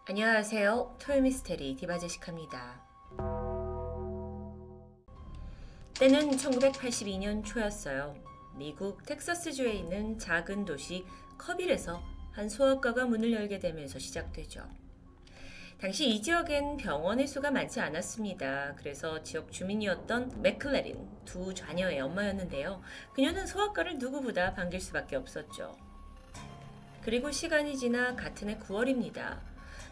안녕하세요. 토요미스테리 디바제시카입니다. 때는 1982년 초였어요. 미국 텍사스주에 있는 작은 도시 커빌에서 한 소아과가 문을 열게 되면서 시작되죠. 당시 이 지역엔 병원의 수가 많지 않았습니다. 그래서 지역 주민이었던 맥클레린 두 자녀의 엄마였는데요. 그녀는 소아과를 누구보다 반길 수밖에 없었죠. 그리고 시간이 지나 같은 해 9월입니다.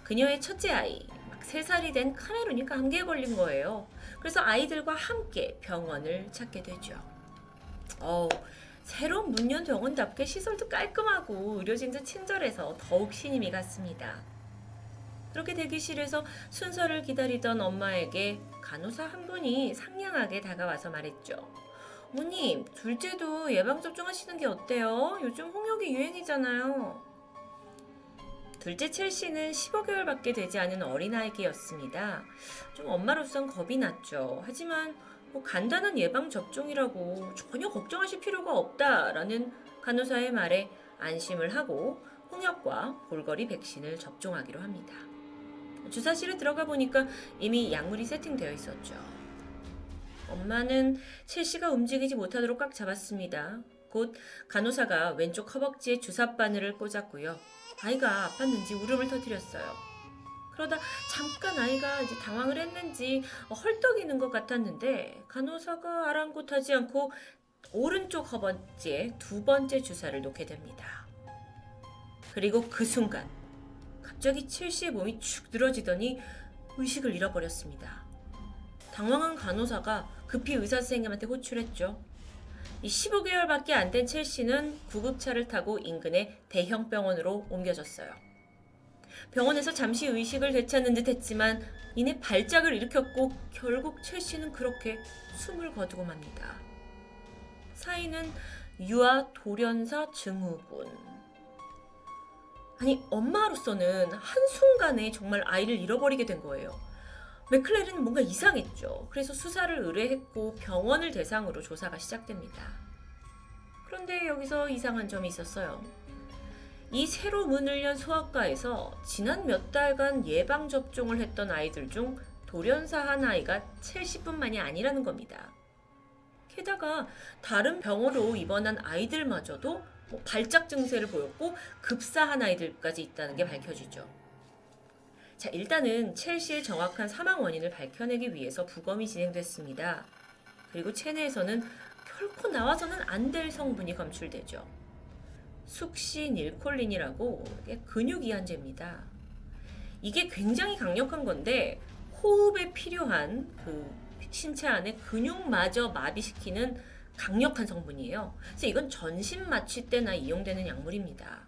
그녀의 첫째 아이, 막 3살이 된 카메룬이 감기에 걸린 거예요. 그래서 아이들과 함께 병원을 찾게 되죠. 어 새로 문 연 병원답게 시설도 깔끔하고 의료진도 친절해서 더욱 신임이 갔습니다. 그렇게 대기실에서 순서를 기다리던 엄마에게 간호사 한 분이 상냥하게 다가와서 말했죠. 어머님, 둘째도 예방접종 하시는 게 어때요? 요즘 홍역이 유행이잖아요. 둘째 첼시는 15개월밖에 되지 않은 어린아이였습니다. 좀 엄마로선 겁이 났죠. 하지만 간단한 예방접종이라고 전혀 걱정하실 필요가 없다라는 간호사의 말에 안심을 하고 홍역과 볼거리 백신을 접종하기로 합니다. 주사실에 들어가 보니까 이미 약물이 세팅되어 있었죠. 엄마는 첼시가 움직이지 못하도록 꽉 잡았습니다. 곧 간호사가 왼쪽 허벅지에 주사 바늘을 꽂았고요. 아이가 아팠는지 울음을 터뜨렸어요. 그러다 잠깐 아이가 이제 당황을 했는지 헐떡이는 것 같았는데 간호사가 아랑곳하지 않고 오른쪽 허벅지에 2번째 주사를 놓게 됩니다. 그리고 그 순간 갑자기 첼시의 몸이 축 늘어지더니 의식을 잃어버렸습니다. 당황한 간호사가 급히 의사선생님한테 호출했죠. 이 15개월밖에 안 된 첼시는 구급차를 타고 인근의 대형 병원으로 옮겨졌어요. 병원에서 잠시 의식을 되찾는 듯 했지만 이내 발작을 일으켰고 결국 첼시는 그렇게 숨을 거두고 맙니다. 사인은 유아 돌연사 증후군. 아니, 엄마로서는 한순간에 정말 아이를 잃어버리게 된 거예요. 맥클레린은 뭔가 이상했죠. 그래서 수사를 의뢰했고 병원을 대상으로 조사가 시작됩니다. 그런데 여기서 이상한 점이 있었어요. 이 새로 문을 연 소아과에서 지난 몇 달간 예방접종을 했던 아이들 중 돌연사 한 아이가 70분만이 아니라는 겁니다. 게다가 다른 병으로 입원한 아이들마저도 발작 증세를 보였고 급사한 아이들까지 있다는 게 밝혀지죠. 자, 일단은 첼시의 정확한 사망 원인을 밝혀내기 위해서 부검이 진행됐습니다. 그리고 체내에서는 결코 나와서는 안 될 성분이 검출되죠. 숙시닐콜린이라고 근육이완제입니다. 이게 굉장히 강력한 건데 호흡에 필요한 그 신체 안에 근육마저 마비시키는 강력한 성분이에요. 그래서 이건 전신 마취 때나 이용되는 약물입니다.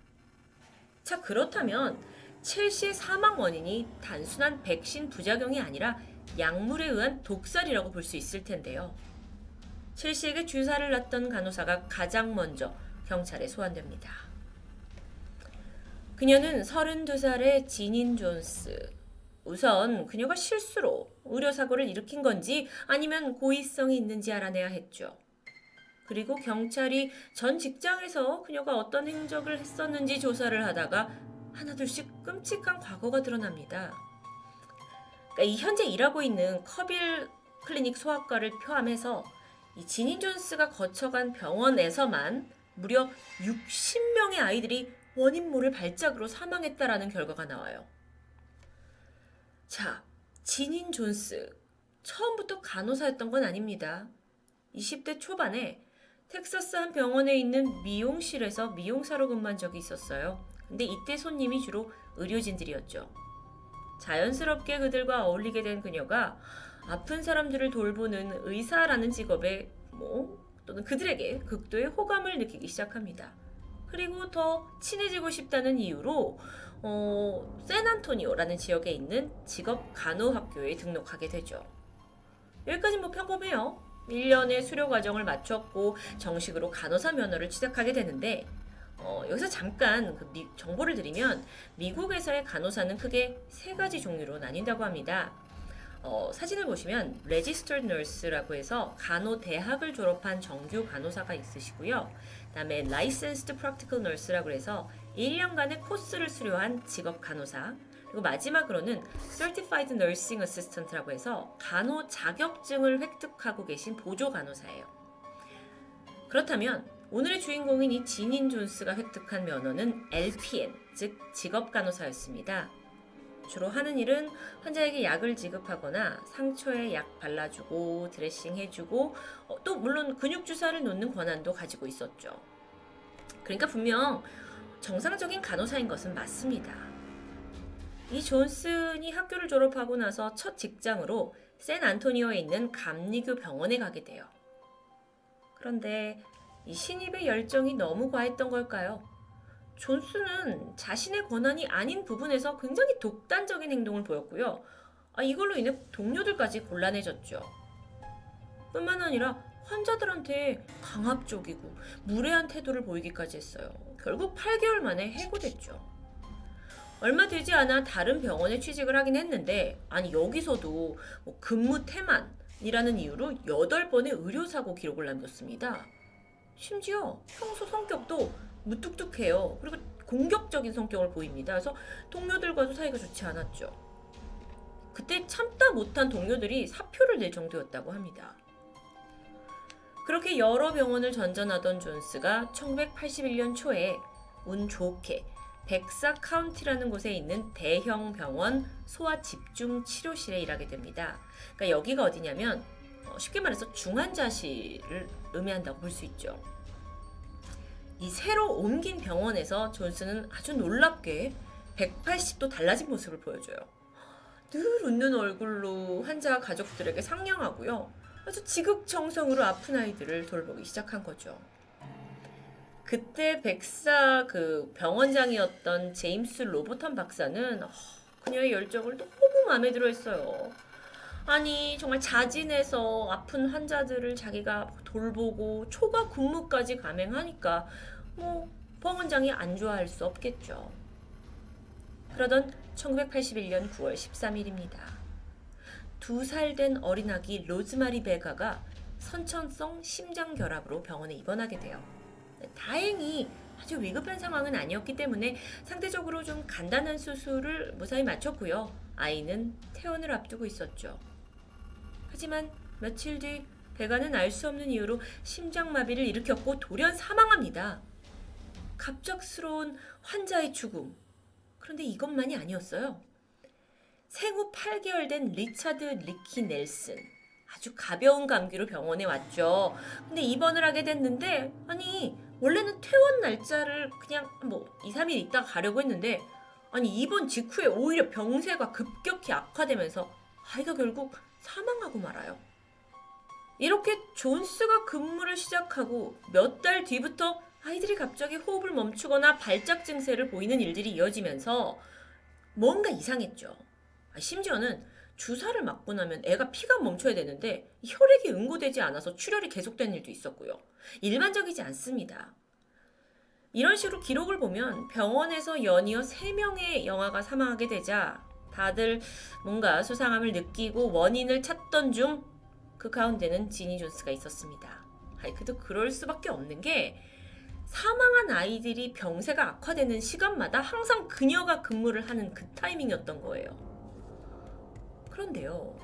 자, 그렇다면 첼시의 사망 원인이 단순한 백신 부작용이 아니라 약물에 의한 독살이라고 볼 수 있을 텐데요. 첼시에게 주사를 놨던 간호사가 가장 먼저 경찰에 소환됩니다. 그녀는 32살의 지닌 존스. 우선 그녀가 실수로 의료사고를 일으킨 건지 아니면 고의성이 있는지 알아내야 했죠. 그리고 경찰이 전 직장에서 그녀가 어떤 행적을 했었는지 조사를 하다가 하나둘씩 끔찍한 과거가 드러납니다. 그러니까 이 현재 일하고 있는 커빌 클리닉 소아과를 포함해서 이 지닌 존스가 거쳐간 병원에서만 무려 60명의 아이들이 원인 모를 발작으로 사망했다라는 결과가 나와요. 자, 지닌 존스. 처음부터 간호사였던 건 아닙니다. 20대 초반에 텍사스 한 병원에 있는 미용실에서 미용사로 근무한 적이 있었어요. 근데 이때 손님이 주로 의료진들이었죠. 자연스럽게 그들과 어울리게 된 그녀가 아픈 사람들을 돌보는 의사라는 직업에 또는 그들에게 극도의 호감을 느끼기 시작합니다. 그리고 더 친해지고 싶다는 이유로 샌안토니오라는 지역에 있는 직업 간호학교에 등록하게 되죠. 여기까지는 평범해요. 1년의 수료 과정을 마쳤고 정식으로 간호사 면허를 취득하게 되는데 여기서 잠깐 정보를 드리면 미국에서의 간호사는 크게 3가지 종류로 나뉜다고 합니다. 사진을 보시면 Registered Nurse라고 해서 간호대학을 졸업한 정규 간호사가 있으시고요. 그다음에 Licensed Practical Nurse라고 해서 1년간의 코스를 수료한 직업 간호사, 그리고 마지막으로는 Certified Nursing Assistant라고 해서 간호 자격증을 획득하고 계신 보조 간호사예요. 그렇다면 오늘의 주인공인 이 지닌 존스가 획득한 면허는 LPN, 즉 직업간호사였습니다. 주로 하는 일은 환자에게 약을 지급하거나 상처에 약 발라주고 드레싱 해주고 또 물론 근육 주사를 놓는 권한도 가지고 있었죠. 그러니까 분명 정상적인 간호사인 것은 맞습니다. 이 존슨이 학교를 졸업하고 나서 첫 직장으로 샌안토니오에 있는 감리교 병원에 가게 돼요. 그런데 이 신입의 열정이 너무 과했던 걸까요? 존슨은 자신의 권한이 아닌 부분에서 굉장히 독단적인 행동을 보였고요. 이걸로 인해 동료들까지 곤란해졌죠. 뿐만 아니라 환자들한테 강압적이고 무례한 태도를 보이기까지 했어요. 결국 8개월 만에 해고됐죠. 얼마 되지 않아 다른 병원에 취직을 하긴 했는데 여기서도 근무 태만이라는 이유로 8번의 의료사고 기록을 남겼습니다. 심지어 평소 성격도 무뚝뚝해요. 그리고 공격적인 성격을 보입니다. 그래서 동료들과도 사이가 좋지 않았죠. 그때 참다 못한 동료들이 사표를 낼 정도였다고 합니다. 그렇게 여러 병원을 전전하던 존스가 1981년 초에 운 좋게 벡사 카운티라는 곳에 있는 대형 병원 소아 집중 치료실에 일하게 됩니다. 그러니까 여기가 어디냐면 쉽게 말해서 중환자실을 의미한다고 볼 수 있죠. 이 새로 옮긴 병원에서 존슨은 아주 놀랍게 180도 달라진 모습을 보여줘요. 늘 웃는 얼굴로 환자 가족들에게 상냥하고요. 아주 지극정성으로 아픈 아이들을 돌보기 시작한 거죠. 그때 백사 병원장이었던 제임스 로보턴 박사는 그녀의 열정을 너무 마음에 들어 했어요. 정말 자진해서 아픈 환자들을 자기가 돌보고 초과 근무까지 감행하니까 병원장이 안 좋아할 수 없겠죠. 그러던 1981년 9월 13일입니다. 2살 된 어린아기 로즈마리 베가가 선천성 심장결합으로 병원에 입원하게 돼요. 다행히 아주 위급한 상황은 아니었기 때문에 상대적으로 좀 간단한 수술을 무사히 마쳤고요. 아이는 퇴원을 앞두고 있었죠. 하지만 며칠 뒤 베가는 알 수 없는 이유로 심장마비를 일으켰고 돌연 사망합니다. 갑작스러운 환자의 죽음. 그런데 이것만이 아니었어요. 생후 8개월 된 리차드 리키 넬슨. 아주 가벼운 감기로 병원에 왔죠. 근데 입원을 하게 됐는데 원래는 퇴원 날짜를 그냥 2, 3일 있다가 가려고 했는데 입원 직후에 오히려 병세가 급격히 악화되면서 아이가 결국 사망하고 말아요. 이렇게 존스가 근무를 시작하고 몇 달 뒤부터 아이들이 갑자기 호흡을 멈추거나 발작 증세를 보이는 일들이 이어지면서 뭔가 이상했죠. 심지어는 주사를 맞고 나면 애가 피가 멈춰야 되는데 혈액이 응고되지 않아서 출혈이 계속되는 일도 있었고요. 일반적이지 않습니다. 이런 식으로 기록을 보면 병원에서 연이어 3명의 영아가 사망하게 되자 다들 뭔가 수상함을 느끼고 원인을 찾던 중 그 가운데는 지니 존스가 있었습니다. 그래도 그럴 수밖에 없는 게 사망한 아이들이 병세가 악화되는 시간마다 항상 그녀가 근무를 하는 그 타이밍이었던 거예요. 그런데요,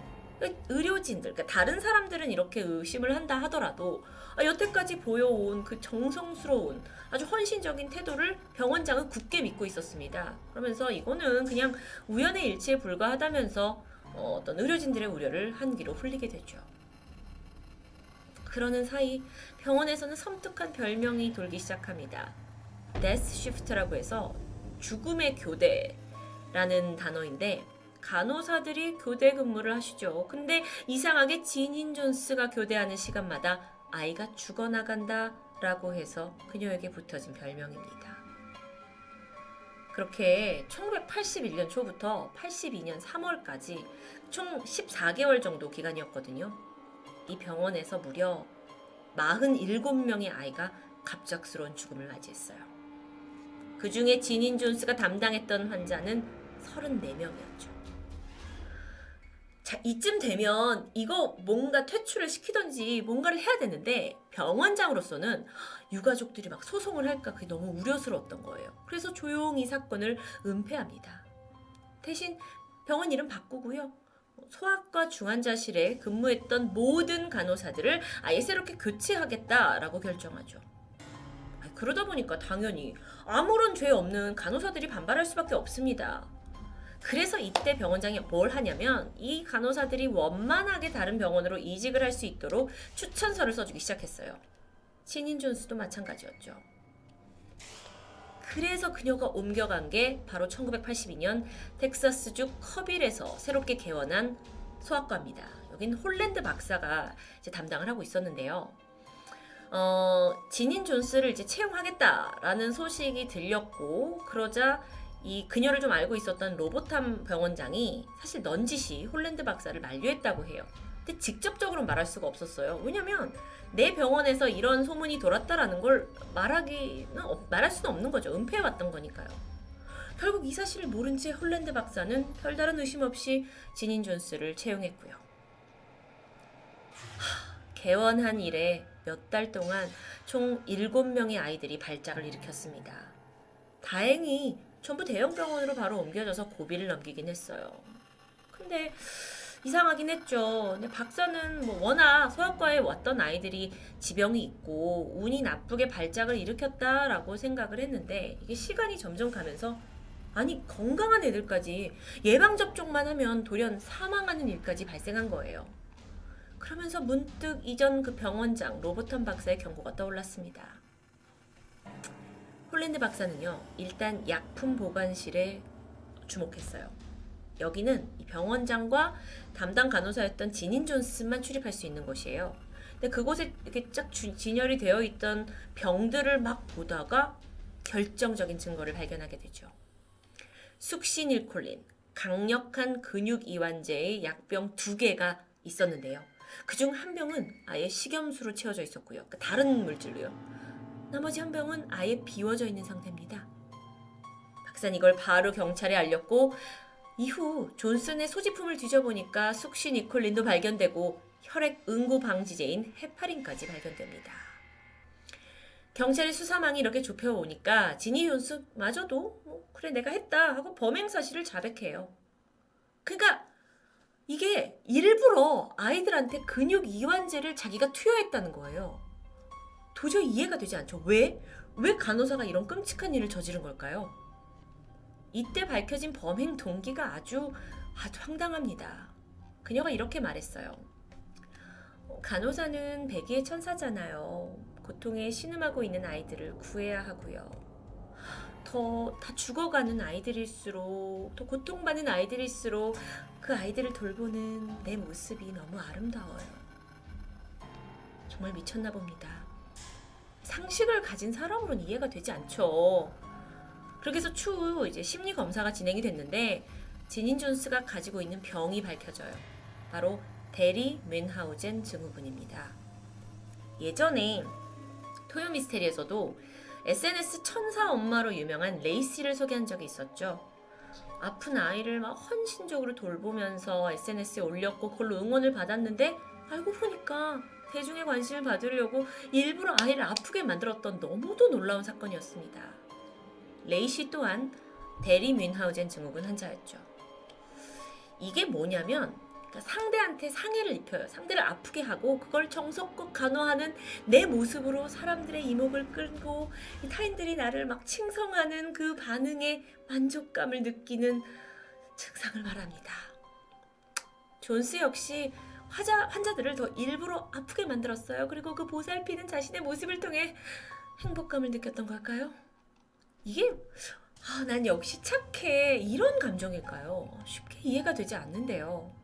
의료진들, 그러니까 다른 사람들은 이렇게 의심을 한다 하더라도 여태까지 보여온 그 정성스러운 아주 헌신적인 태도를 병원장은 굳게 믿고 있었습니다. 그러면서 이거는 그냥 우연의 일치에 불과하다면서 어떤 의료진들의 우려를 한기로 풀리게 되죠. 그러는 사이 병원에서는 섬뜩한 별명이 돌기 시작합니다. 데스 쉬프트라고 해서 죽음의 교대라는 단어인데 간호사들이 교대 근무를 하시죠. 근데 이상하게 지닌 존스가 교대하는 시간마다 아이가 죽어나간다 라고 해서 그녀에게 붙어진 별명입니다. 그렇게 1981년 초부터 82년 3월까지 총 14개월 정도 기간이었거든요. 이 병원에서 무려 47명의 아이가 갑작스러운 죽음을 맞이했어요. 그 중에 지닌 존스가 담당했던 환자는 34명이었죠. 자, 이쯤 되면 이거 뭔가 퇴출을 시키던지 뭔가를 해야 되는데 병원장으로서는 유가족들이 막 소송을 할까 그게 너무 우려스러웠던 거예요. 그래서 조용히 사건을 은폐합니다. 대신 병원 이름 바꾸고요. 소아과 중환자실에 근무했던 모든 간호사들을 아예 새롭게 교체하겠다라고 결정하죠. 그러다 보니까 당연히 아무런 죄 없는 간호사들이 반발할 수밖에 없습니다. 그래서 이때 병원장이 뭘 하냐면 이 간호사들이 원만하게 다른 병원으로 이직을 할 수 있도록 추천서를 써주기 시작했어요. 진인 존스도 마찬가지였죠. 그래서 그녀가 옮겨간 게 바로 1982년 텍사스주 커빌에서 새롭게 개원한 소아과입니다. 여긴 홀랜드 박사가 이제 담당을 하고 있었는데요. 진인 존스를 이제 채용하겠다라는 소식이 들렸고, 그러자 이 그녀를 좀 알고 있었던 로보탐 병원장이 사실 넌지시 홀랜드 박사를 만류했다고 해요. 근데 직접적으로 말할 수가 없었어요. 왜냐면 내 병원에서 이런 소문이 돌았다라는 걸 말할 수는 없는 거죠. 은폐해왔던 거니까요. 결국 이 사실을 모른 채 홀랜드 박사는 별다른 의심 없이 진인 존스를 채용했고요. 개원한 이래 몇 달 동안 총 7명의 아이들이 발작을 일으켰습니다. 다행히 전부 대형 병원으로 바로 옮겨져서 고비를 넘기긴 했어요. 근데 이상하긴 했죠. 근데 박사는 워낙 소아과에 왔던 아이들이 지병이 있고 운이 나쁘게 발작을 일으켰다라고 생각을 했는데, 이게 시간이 점점 가면서 아니 건강한 애들까지 예방접종만 하면 돌연 사망하는 일까지 발생한 거예요. 그러면서 문득 이전 그 병원장 로보턴 박사의 경고가 떠올랐습니다. 홀랜드 박사는요, 일단 약품 보관실에 주목했어요. 여기는 이 병원장과 담당 간호사였던 진인 존스만 출입할 수 있는 곳이에요. 근데 그곳에 이렇게 쫙 진열이 되어 있던 병들을 막 보다가 결정적인 증거를 발견하게 되죠. 숙신일콜린, 강력한 근육이완제의 약병 2개가 있었는데요. 그중 한 병은 아예 식염수로 채워져 있었고요. 그러니까 다른 물질로요. 나머지 한 병은 아예 비워져 있는 상태입니다. 박사는 이걸 바로 경찰에 알렸고, 이후 존슨의 소지품을 뒤져보니까 숙신이콜린도 발견되고 혈액 응고 방지제인 헤파린까지 발견됩니다. 경찰의 수사망이 이렇게 좁혀오니까 지니 존스마저도 그래 내가 했다 하고 범행 사실을 자백해요. 그러니까 이게 일부러 아이들한테 근육 이완제를 자기가 투여했다는 거예요. 도저히 이해가 되지 않죠. 왜 간호사가 이런 끔찍한 일을 저지른 걸까요? 이때 밝혀진 범행 동기가 아주 황당합니다. 그녀가 이렇게 말했어요. 간호사는 백의의 천사잖아요. 고통에 신음하고 있는 아이들을 구해야 하고요. 다 죽어가는 아이들일수록, 더 고통받는 아이들일수록 그 아이들을 돌보는 내 모습이 너무 아름다워요. 정말 미쳤나 봅니다. 상식을 가진 사람으로는 이해가 되지 않죠. 그렇게 해서 추후 이제 심리 검사가 진행이 됐는데 진인 존스가 가지고 있는 병이 밝혀져요. 바로 데리 뮌하우젠 증후군입니다. 예전에 토요 미스테리에서도 SNS 천사 엄마로 유명한 레이시를 소개한 적이 있었죠. 아픈 아이를 막 헌신적으로 돌보면서 SNS에 올렸고 그걸로 응원을 받았는데 알고 보니까 대중의 관심을 받으려고 일부러 아이를 아프게 만들었던 너무도 놀라운 사건이었습니다. 레이시 또한 데리 뮌하우젠 증후군 환자였죠. 이게 뭐냐면 상대한테 상해를 입혀요. 상대를 아프게 하고 그걸 정성껏 간호하는 내 모습으로 사람들의 이목을 끌고 타인들이 나를 막 칭송하는 그 반응에 만족감을 느끼는 증상을 말합니다. 존스 역시 환자들을 더 일부러 아프게 만들었어요. 그리고 그 보살피는 자신의 모습을 통해 행복감을 느꼈던 걸까요? 이게 난 역시 착해, 이런 감정일까요? 쉽게 이해가 되지 않는데요.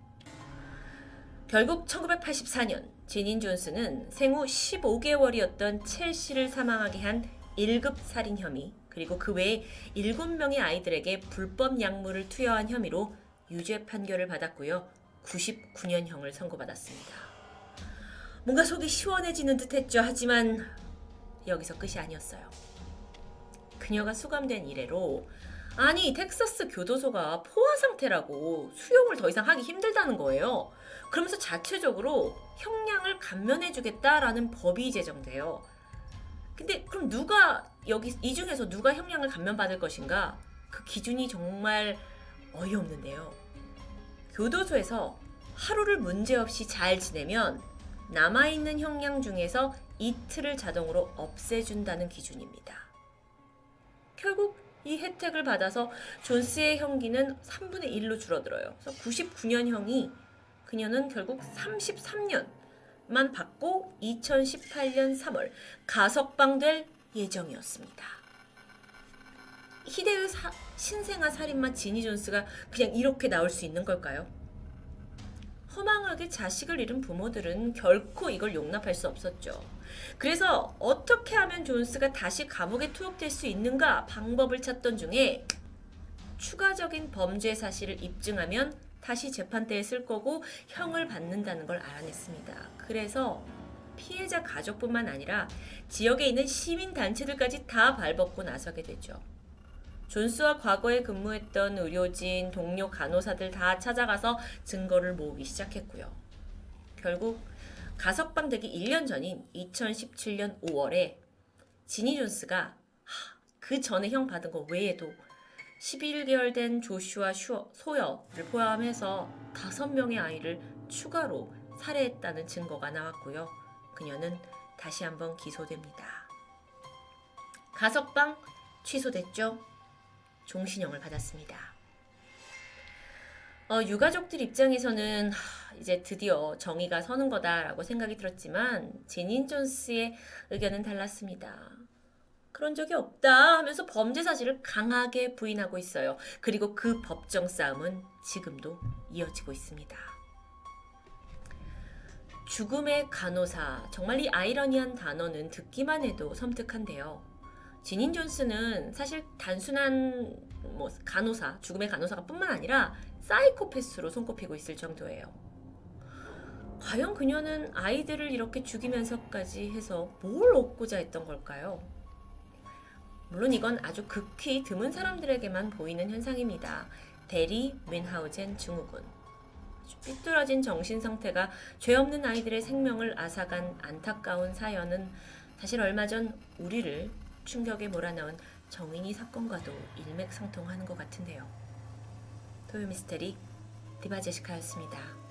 결국 1984년 진인 존스는 생후 15개월이었던 첼시를 사망하게 한 1급 살인 혐의, 그리고 그 외에 7명의 아이들에게 불법 약물을 투여한 혐의로 유죄 판결을 받았고요. 99년형을 선고받았습니다. 뭔가 속이 시원해지는 듯했죠. 하지만 여기서 끝이 아니었어요. 그녀가 수감된 이래로 텍사스 교도소가 포화 상태라고 수용을 더 이상 하기 힘들다는 거예요. 그러면서 자체적으로 형량을 감면해주겠다라는 법이 제정돼요. 근데 그럼 이 중에서 누가 형량을 감면받을 것인가? 그 기준이 정말 어이없는데요. 교도소에서 하루를 문제없이 잘 지내면 남아있는 형량 중에서 이틀을 자동으로 없애준다는 기준입니다. 결국 이 혜택을 받아서 존스의 형기는 3분의 1로 줄어들어요. 그래서 99년형이 그녀는 결국 33년만 받고 2018년 3월 가석방될 예정이었습니다. 희대의 신생아 살인마 지니 존스가 그냥 이렇게 나올 수 있는 걸까요? 허망하게 자식을 잃은 부모들은 결코 이걸 용납할 수 없었죠. 그래서 어떻게 하면 존스가 다시 감옥에 투옥될 수 있는가 방법을 찾던 중에 추가적인 범죄 사실을 입증하면 다시 재판대에 쓸 거고 형을 받는다는 걸 알아냈습니다. 그래서 피해자 가족뿐만 아니라 지역에 있는 시민단체들까지 다 발벗고 나서게 되죠. 존스와 과거에 근무했던 의료진, 동료 간호사들 다 찾아가서 증거를 모으기 시작했고요. 결국 가석방되기 1년 전인 2017년 5월에 지니 존스가 그 전에 형 받은 거 외에도 11개월 된 조슈아 소여를 포함해서 5명의 아이를 추가로 살해했다는 증거가 나왔고요. 그녀는 다시 한번 기소됩니다. 가석방 취소됐죠? 종신형을 받았습니다. 유가족들 입장에서는 이제 드디어 정의가 서는 거다라고 생각이 들었지만 제닌 존스의 의견은 달랐습니다. 그런 적이 없다 하면서 범죄 사실을 강하게 부인하고 있어요. 그리고 그 법정 싸움은 지금도 이어지고 있습니다. 죽음의 간호사, 정말 이 아이러니한 단어는 듣기만 해도 섬뜩한데요. 지닌 존스는 사실 단순한 간호사, 죽음의 간호사가 뿐만 아니라 사이코패스로 손꼽히고 있을 정도예요. 과연 그녀는 아이들을 이렇게 죽이면서까지 해서 뭘 얻고자 했던 걸까요? 물론 이건 아주 극히 드문 사람들에게만 보이는 현상입니다. 데리 윈하우젠 증후군. 삐뚤어진 정신 상태가 죄 없는 아이들의 생명을 앗아간 안타까운 사연은 사실 얼마 전 우리를 충격에 몰아넣은 정인이 사건과도 일맥상통하는 것 같은데요. 토요 미스테리 디바 제시카였습니다.